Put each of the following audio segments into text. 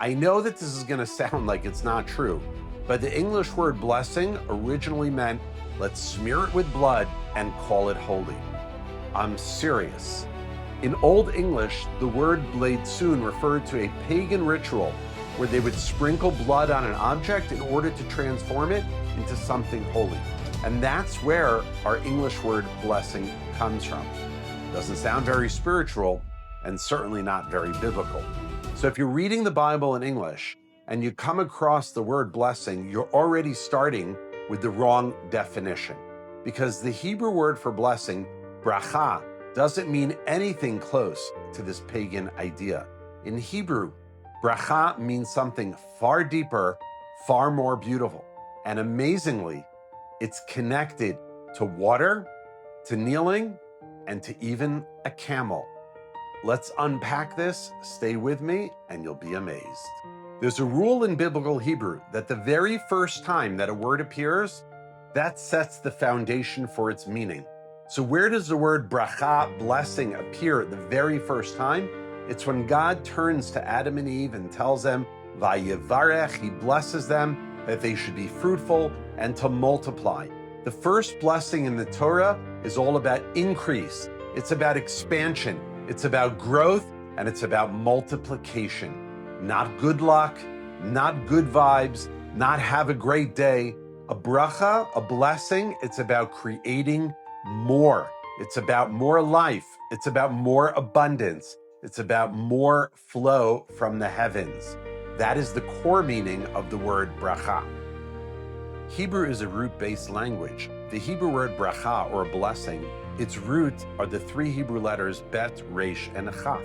I know that this is going to sound like it's not true, but the English word blessing originally meant let's smear it with blood and call it holy. I'm serious. In Old English, the word bleitzun referred to a pagan ritual where they would sprinkle blood on an object in order to transform it into something holy. And that's where our English word blessing comes from. Doesn't sound very spiritual and certainly not very biblical. So if you're reading the Bible in English and you come across the word blessing, you're already starting with the wrong definition, because the Hebrew word for blessing, bracha, doesn't mean anything close to this pagan idea. In Hebrew, bracha means something far deeper, far more beautiful. And amazingly, it's connected to water, to kneeling, and to even a camel. Let's unpack this, stay with me, and you'll be amazed. There's a rule in biblical Hebrew that the very first time that a word appears, that sets the foundation for its meaning. So where does the word bracha, blessing, appear the very first time? It's when God turns to Adam and Eve and tells them, Vayevarech, he blesses them, that they should be fruitful and to multiply. The first blessing in the Torah is all about increase. It's about expansion. It's about growth, and it's about multiplication. Not good luck, not good vibes, not have a great day. A bracha, a blessing, it's about creating more. It's about more life. It's about more abundance. It's about more flow from the heavens. That is the core meaning of the word bracha. Hebrew is a root-based language. The Hebrew word bracha, or blessing, its root are the three Hebrew letters bet, resh, and chaf.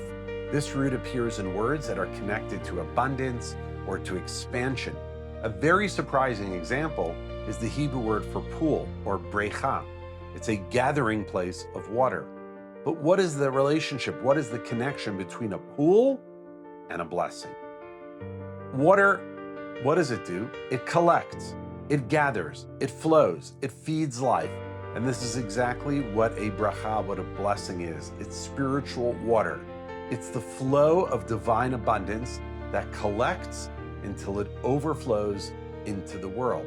This root appears in words that are connected to abundance or to expansion. A very surprising example is the Hebrew word for pool, or brecha. It's a gathering place of water. But what is the relationship? What is the connection between a pool and a blessing? Water, what does it do? It collects, it gathers, it flows, it feeds life. And this is exactly what a bracha, what a blessing is. It's spiritual water. It's the flow of divine abundance that collects until it overflows into the world,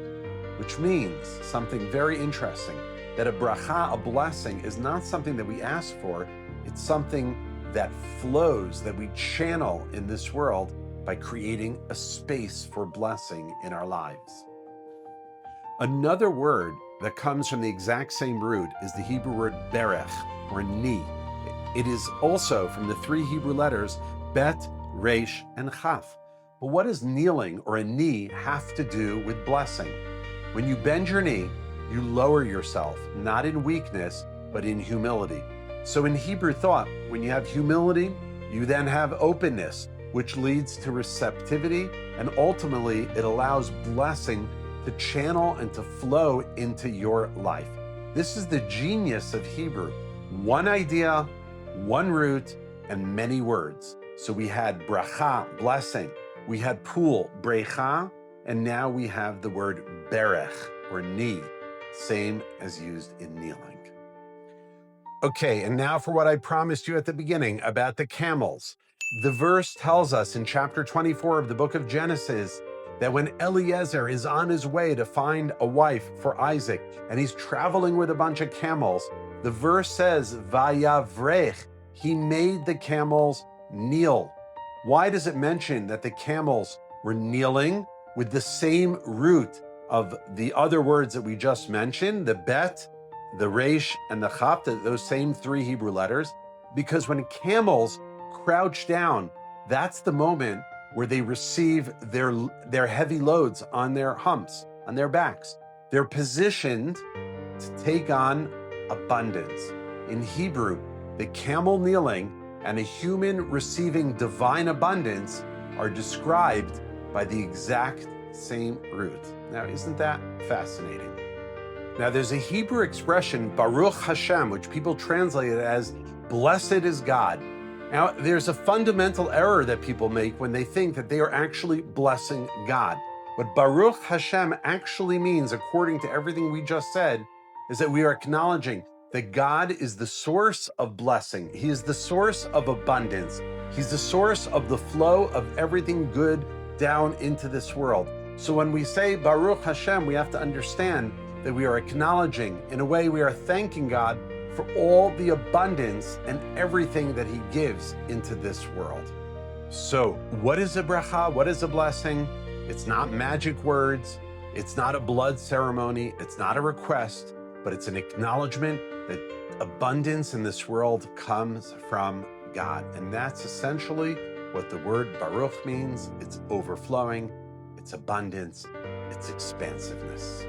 which means something very interesting, that a bracha, a blessing, is not something that we ask for. It's something that flows, that we channel in this world by creating a space for blessing in our lives. Another word that comes from the exact same root is the Hebrew word berech, or ni. It is also from the three Hebrew letters bet, resh, and chaf. But what does kneeling, or a knee, have to do with blessing? When you bend your knee, you lower yourself, not in weakness, but in humility. So in Hebrew thought, when you have humility, you then have openness, which leads to receptivity, and ultimately it allows blessing to channel and to flow into your life. This is the genius of Hebrew. One idea, one root, and many words. So we had bracha, blessing. We had pool, brecha, and now we have the word berech, or knee, same as used in kneeling. Okay, and now for what I promised you at the beginning about the camels. The verse tells us in chapter 24 of the book of Genesis that when Eliezer is on his way to find a wife for Isaac, and he's traveling with a bunch of camels, the verse says, Vayavrech, he made the camels kneel. Why does it mention that the camels were kneeling with the same root of the other words that we just mentioned, the bet, the resh, and the chaf, those same three Hebrew letters? Because when camels crouch down, that's the moment where they receive their heavy loads on their humps, on their backs. They're positioned to take on abundance. In Hebrew, the camel kneeling and a human receiving divine abundance are described by the exact same root. Now, isn't that fascinating? Now, there's a Hebrew expression, Baruch Hashem, which people translate it as, blessed is God. Now, there's a fundamental error that people make when they think that they are actually blessing God. What Baruch Hashem actually means, according to everything we just said, is that we are acknowledging that God is the source of blessing. He is the source of abundance. He's the source of the flow of everything good down into this world. So when we say Baruch Hashem, we have to understand that we are acknowledging, in a way, we are thanking God for all the abundance and everything that he gives into this world. So what is a bracha? What is a blessing? It's not magic words. It's not a blood ceremony. It's not a request, but it's an acknowledgement that abundance in this world comes from God. And that's essentially what the word Baruch means. It's overflowing, it's abundance, it's expansiveness.